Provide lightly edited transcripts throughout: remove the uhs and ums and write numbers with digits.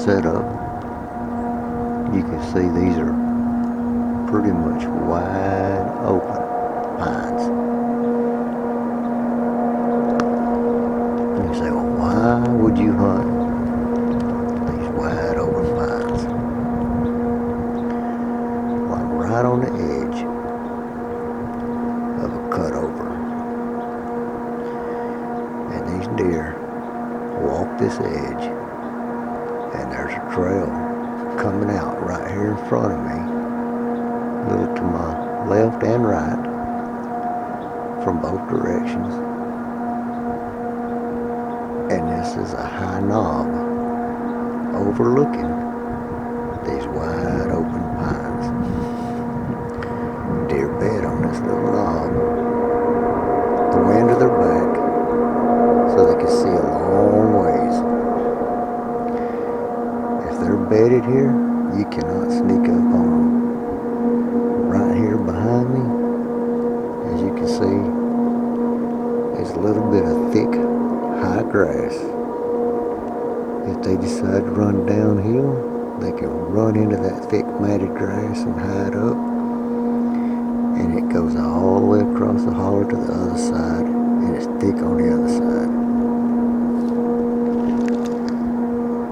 set up, you can see these are pretty much wide open pines. And you say, well, why would you hunt these wide open pines? Well, I'm right on the edge of a cutover. And these deer walk this edge, and there's a trail coming out right here in front of me, a little to my left and right, from both directions. And this is a high knob overlooking these wide open pines. Deer bed on this little knob, the wind to their back, so they can see a long ways. If they're bedded here, you cannot sneak up on them. Right here behind me, as you can see, is a little bit of thick, high grass. If they decide to run downhill, they can run into that thick matted grass and hide up. And it goes all the way across the holler to the other side, and it's thick on the other side.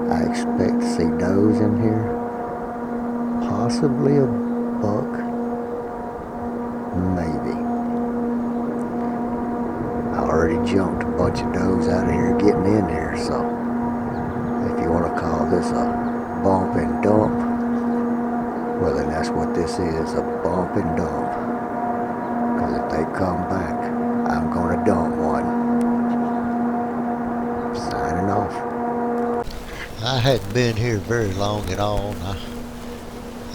I expect to see does in here, possibly a buck, maybe. I already jumped a bunch of does out of here getting in here, so if you want to call this a bump and dump, well then that's what this is, a bump and dump. Because if they come back, I'm going to dump one. Signing off. I hadn't been here very long at all, and I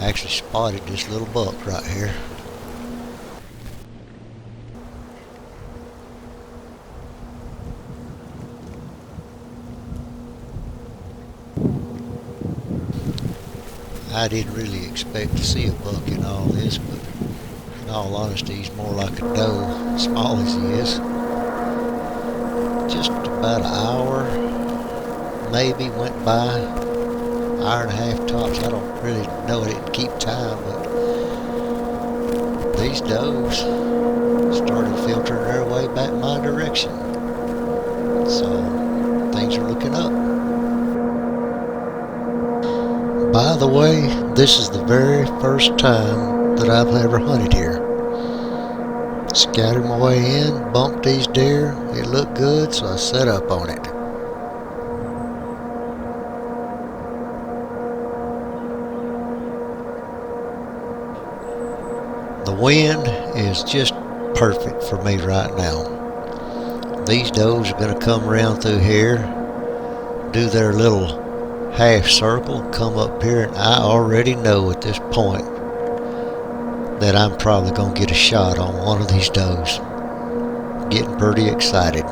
actually spotted this little buck right here. I didn't really expect to see a buck in all this, but in all honesty, he's more like a doe, small as he is. Just about an hour maybe went by, hour and a half tops. I don't really know, I didn't keep time, but these does started filtering their way back my direction. So things are looking up. By the way, this is the very first time that I've ever hunted here. Scattered my way in, bumped these deer, it looked good, so I set up on it. The wind is just perfect for me right now. These does are going to come around through here, do their little half circle, come up here, and I already know at this point that I'm probably going to get a shot on one of these does. Getting pretty excited.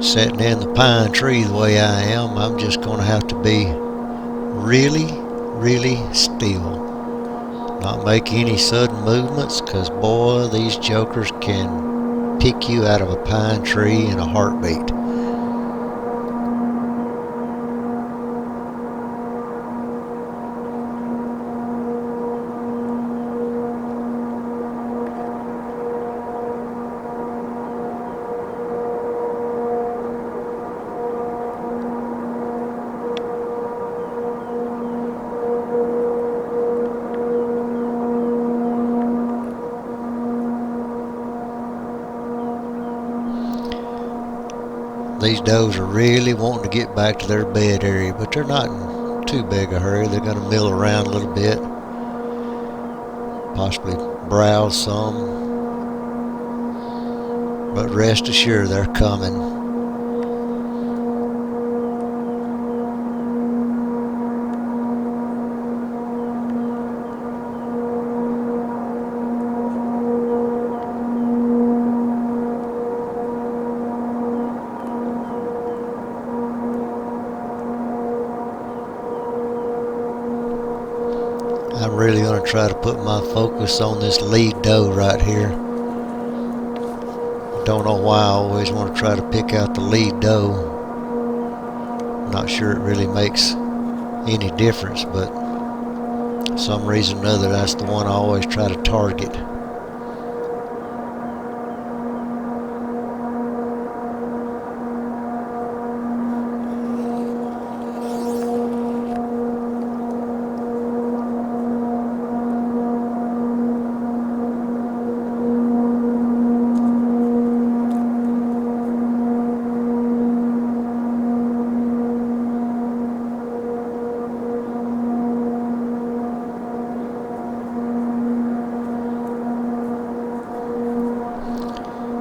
Sitting in the pine tree the way I am, I'm just going to have to be really, really still. Not make any sudden movements, because boy, these jokers can pick you out of a pine tree in a heartbeat. These does are really wanting to get back to their bed area, but they're not in too big a hurry. They're going to mill around a little bit, possibly browse some, but rest assured they're coming. I'm really going to try to put my focus on this lead doe right here. Don't know why I always want to try to pick out the lead doe. Not sure it really makes any difference, but for some reason or another, that's the one I always try to target.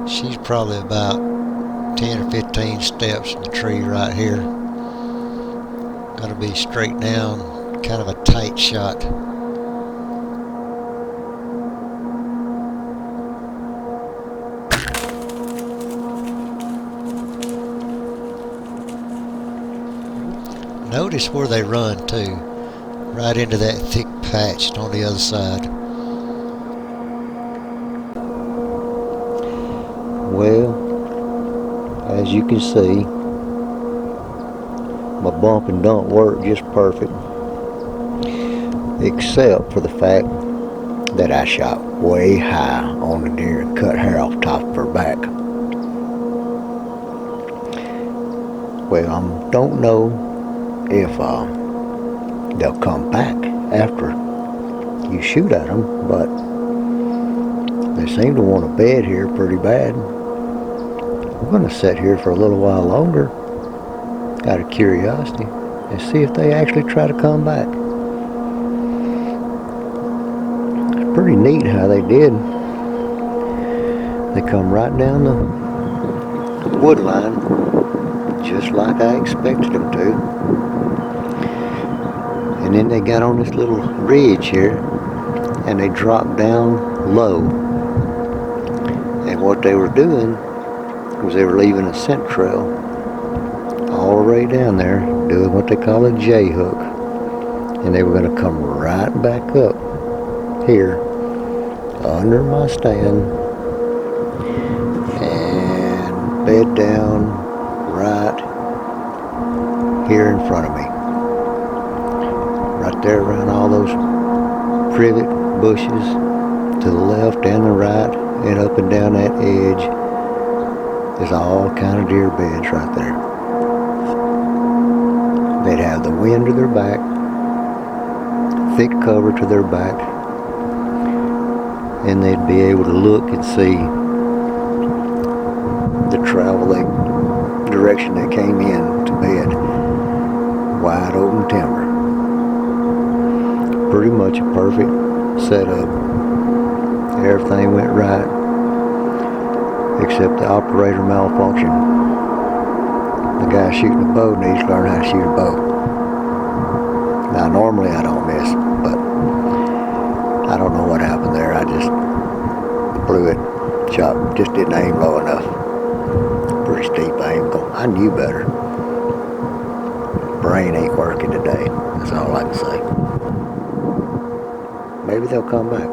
She's probably about 10 or 15 steps from the tree right here. Gonna be straight down, kind of a tight shot. Notice where they run too, right into that thick patch on the other side. Well, as you can see, my bump and dump worked just perfect, except for the fact that I shot way high on the deer and cut hair off top of her back. Well, I don't know if they'll come back after you shoot at them, but they seem to want a bed here pretty bad. I'm going to sit here for a little while longer out of curiosity and see if they actually try to come back. It's pretty neat how they did. They come right down the wood line just like I expected them to. And then they got on this little ridge here and they dropped down low. And what they were doing was they were leaving a scent trail all the way down there, doing what they call a J hook, and they were going to come right back up here under my stand and bed down right here in front of me, right there around all those privet bushes to the left and the right, and up and down that edge. There's all kind of deer beds right there. They'd have the wind to their back, thick cover to their back, and they'd be able to look and see the direction they came in to bed. Wide open timber. Pretty much a perfect setup. Everything went right, except the operator malfunction. The guy shooting a bow needs to learn how to shoot a bow. Now normally I don't miss, but I don't know what happened there. I just blew it, shot, just didn't aim low enough. Pretty steep aim. I knew better. Brain ain't working today. That's all I can say. Maybe they'll come back.